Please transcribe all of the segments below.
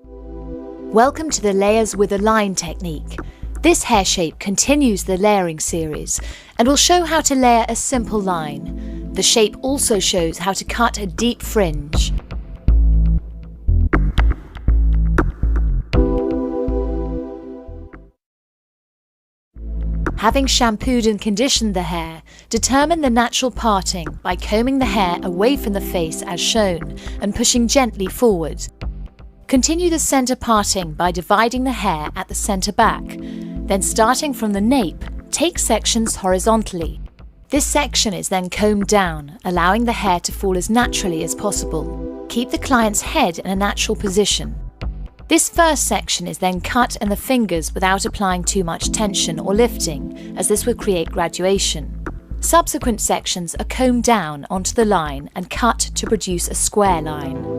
Welcome to the layers with a line technique. This hair shape continues the layering series and will show how to layer a simple line. The shape also shows how to cut a deep fringe. Having shampooed and conditioned the hair, determine the natural parting by combing the hair away from the face as shown and pushing gently forward. Continue the center parting by dividing the hair at the center back. Then starting from the nape, take sections horizontally. This section is then combed down, allowing the hair to fall as naturally as possible. Keep the client's head in a natural position. This first section is then cut in the fingers without applying too much tension or lifting, as this will create graduation. Subsequent sections are combed down onto the line and cut to produce a square line.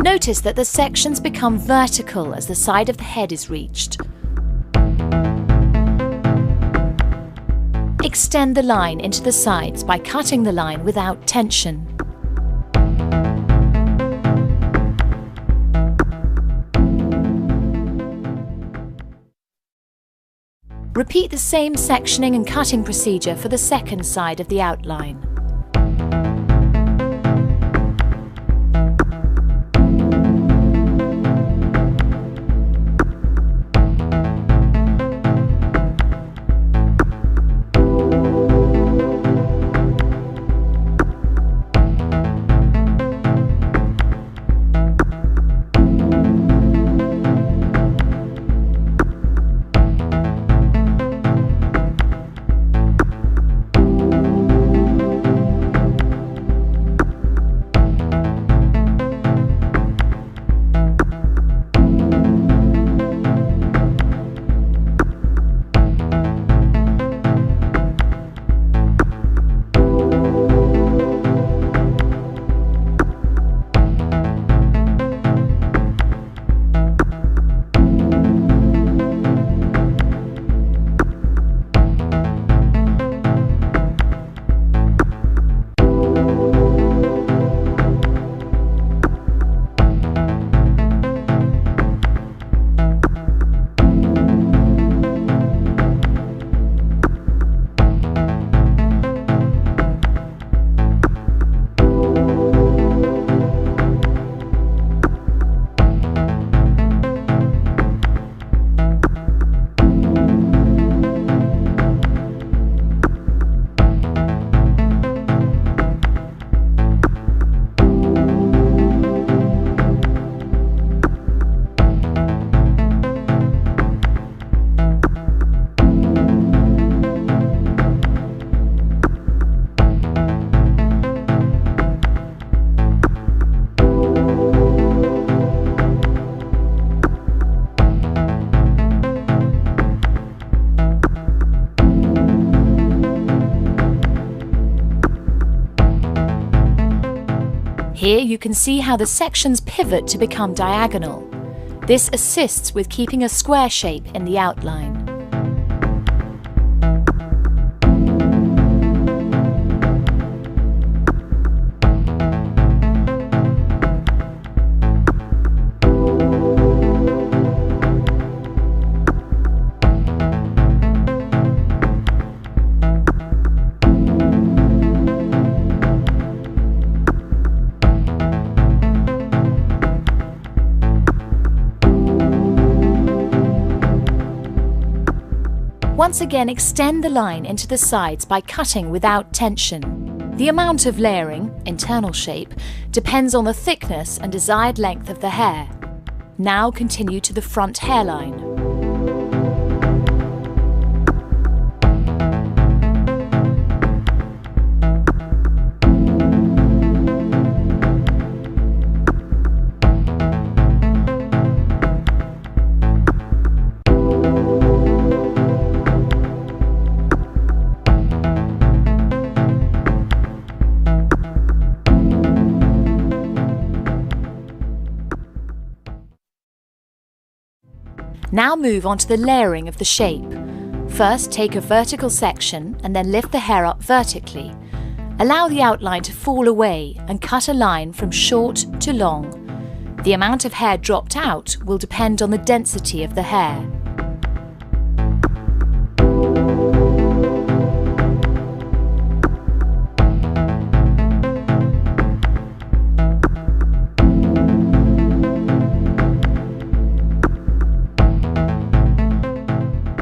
Notice that the sections become vertical as the side of the head is reached. extend the line into the sides by cutting the line without tension. Repeat the same sectioning and cutting procedure for the second side of the outline. Here you can see how the sections pivot to become diagonal. This assists with keeping a square shape in the outline. Once again, extend the line into the sides by cutting without tension. The amount of layering, internal shape, depends on the thickness and desired length of the hair. Now continue to the front hairline. Now move on to the layering of the shape. First, take a vertical section and then lift the hair up vertically. Allow the outline to fall away and cut a line from short to long. The amount of hair dropped out will depend on the density of the hair.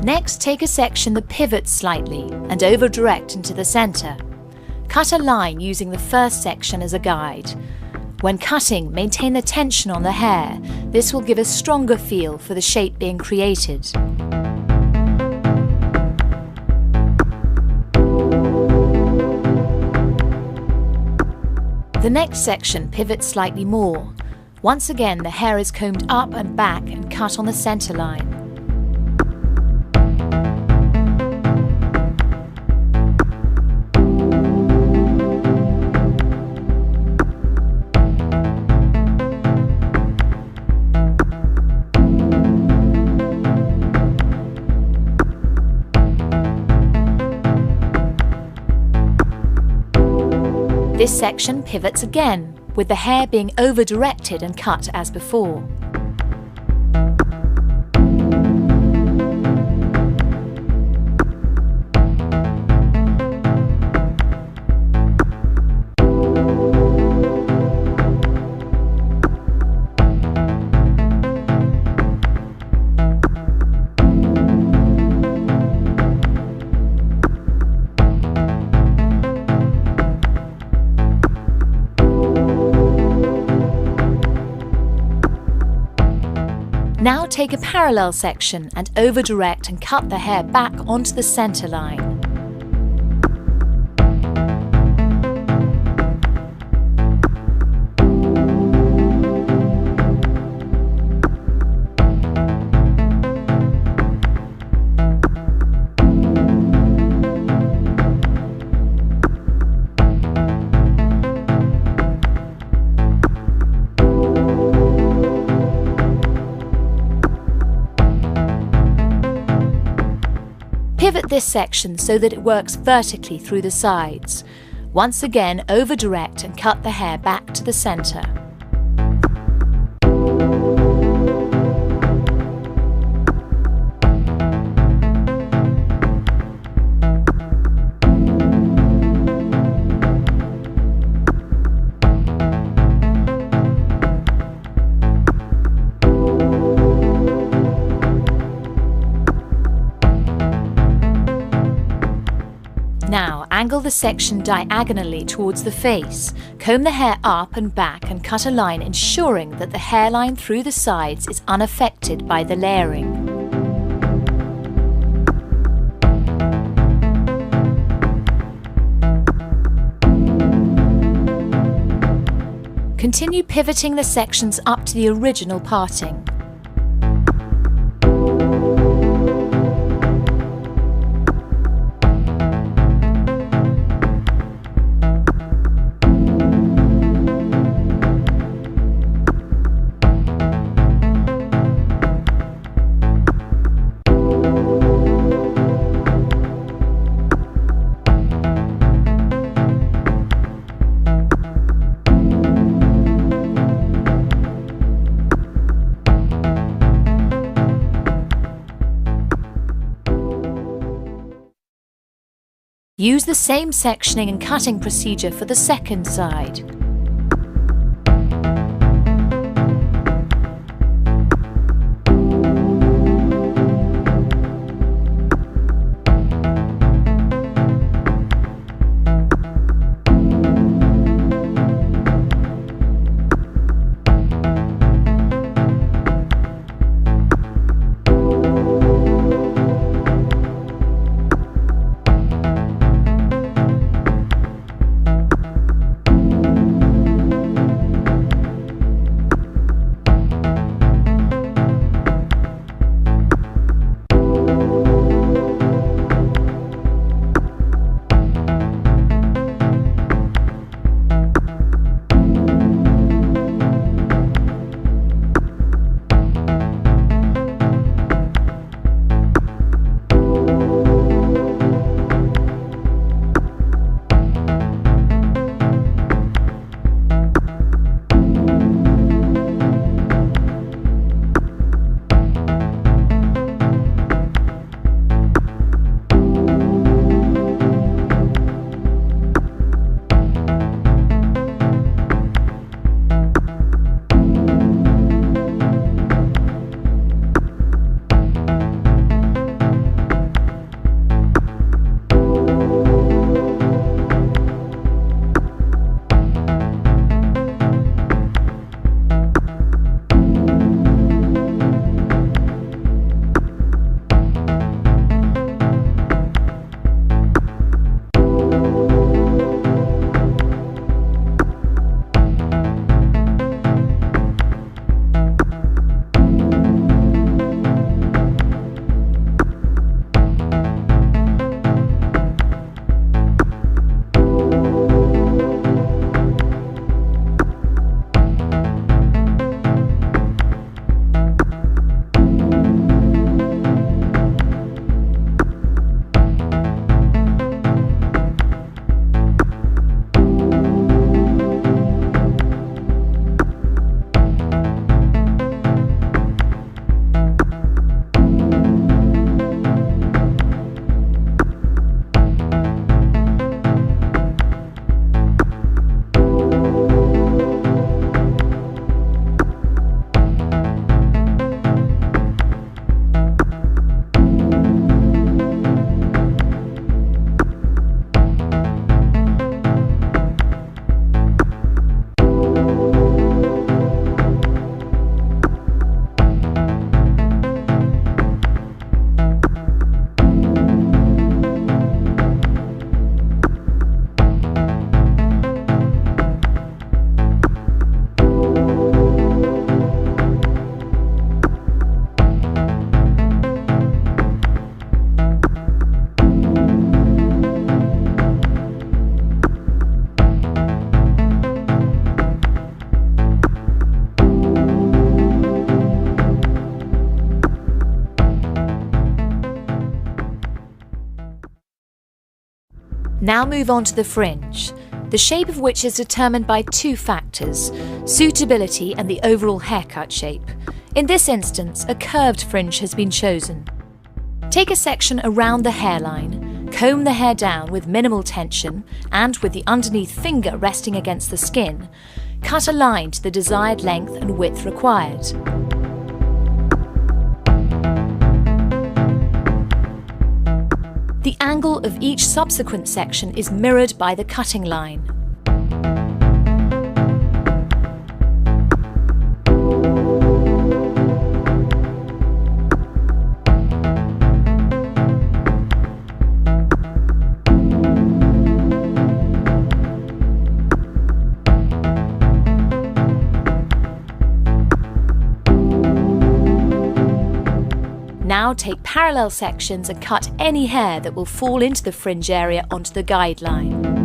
Next, take a section that pivots slightly and over-direct into the centre. Cut a line using the first section as a guide. When cutting, maintain the tension on the hair. This will give a stronger feel for the shape being created. The next section pivots slightly more. Once again, the hair is combed up and back and cut on the centre line. This section pivots again, with the hair being over-directed and cut as before. Now take a parallel section and over-direct and cut the hair back onto the center line. Pivot this section so that it works vertically through the sides. Once again, over-direct and cut the hair back to the center. Now, angle the section diagonally towards the face. Comb the hair up and back and cut a line, ensuring that the hairline through the sides is unaffected by the layering. Continue pivoting the sections up to the original parting. Use the same sectioning and cutting procedure for the second side. Now move on to the fringe, the shape of which is determined by two factors, suitability and the overall haircut shape. In this instance, a curved fringe has been chosen. Take a section around the hairline, comb the hair down with minimal tension and with the underneath finger resting against the skin, cut a line to the desired length and width required. The angle of each subsequent section is mirrored by the cutting line. Now take parallel sections and cut any hair that will fall into the fringe area onto the guideline.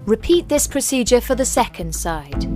Repeat this procedure for the second side.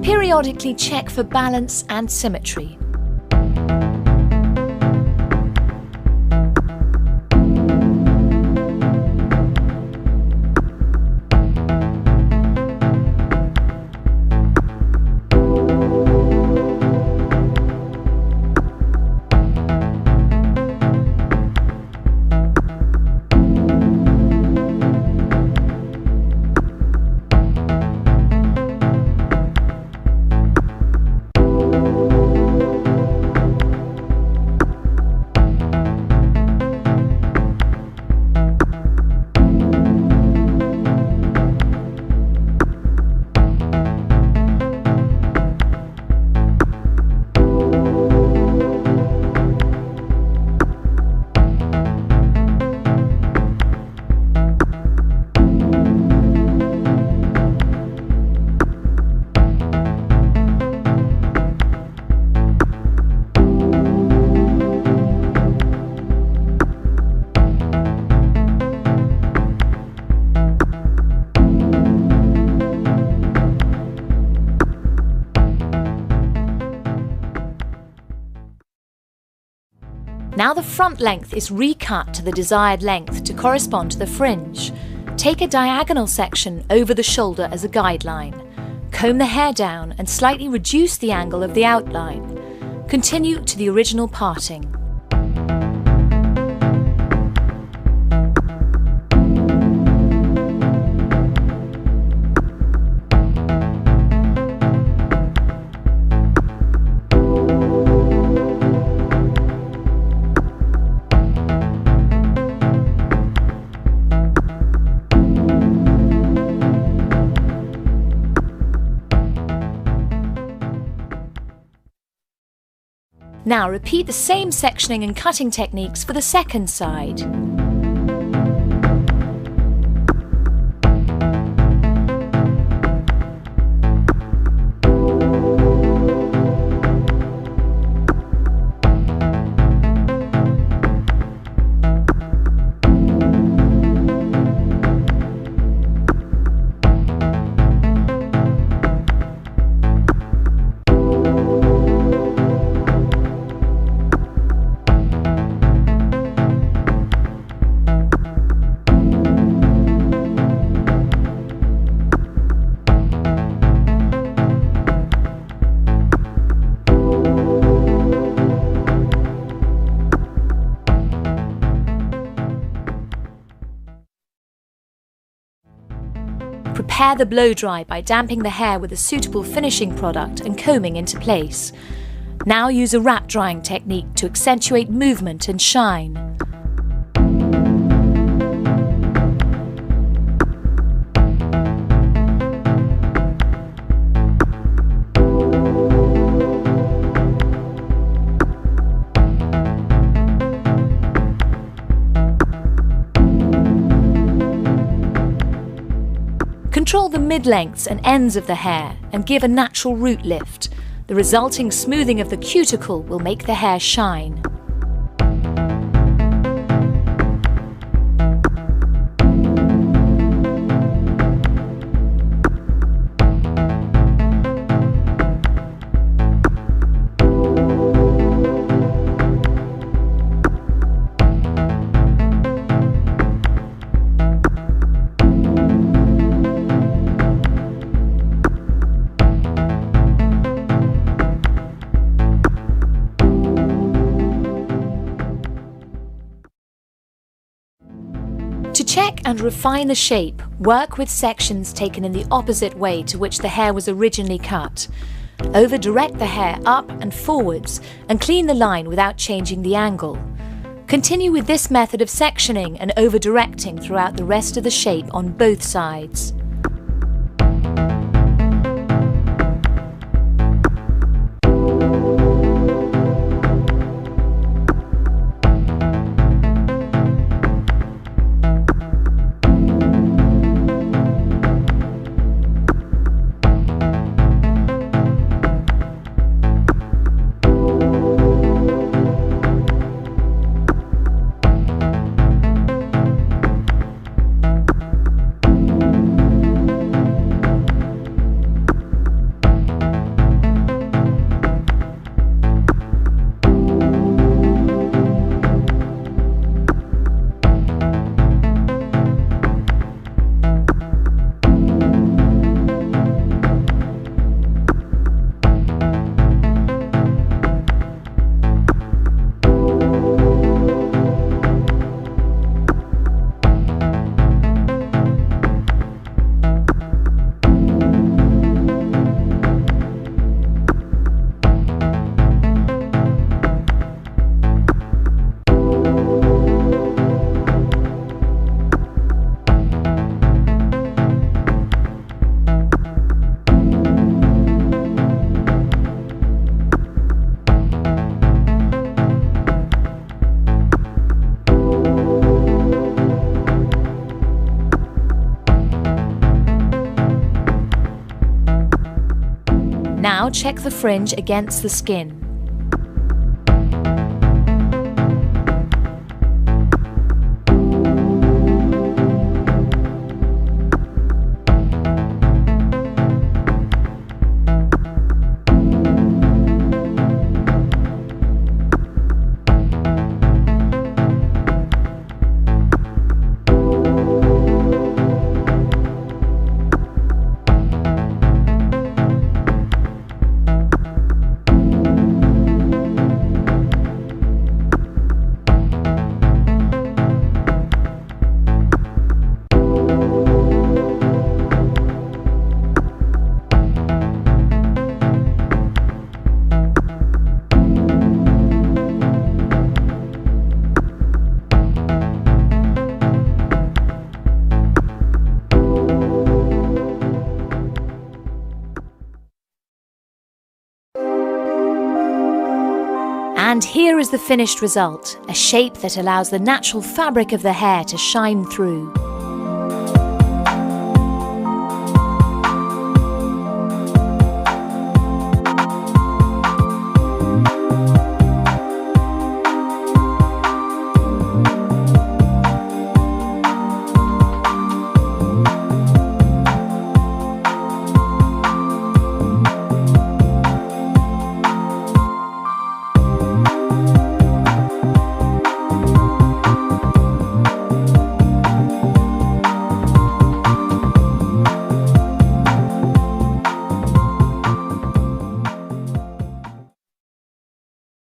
Periodically check for balance and symmetry. Now the front length is recut to the desired length to correspond to the fringe. Take a diagonal section over the shoulder as a guideline. Comb the hair down and slightly reduce the angle of the outline. Continue to the original parting. Now repeat the same sectioning and cutting techniques for the second side. Prepare the blow dry by damping the hair with a suitable finishing product and combing into place. Now use a wrap drying technique to accentuate movement and shine. Control the mid-lengths and ends of the hair and give a natural root lift. The resulting smoothing of the cuticle will make the hair shine. To check and refine the shape, work with sections taken in the opposite way to which the hair was originally cut. Over-direct the hair up and forwards and clean the line without changing the angle. Continue with this method of sectioning and over-directing throughout the rest of the shape on both sides. Now check the fringe against the skin. And here is the finished result, a shape that allows the natural fabric of the hair to shine through.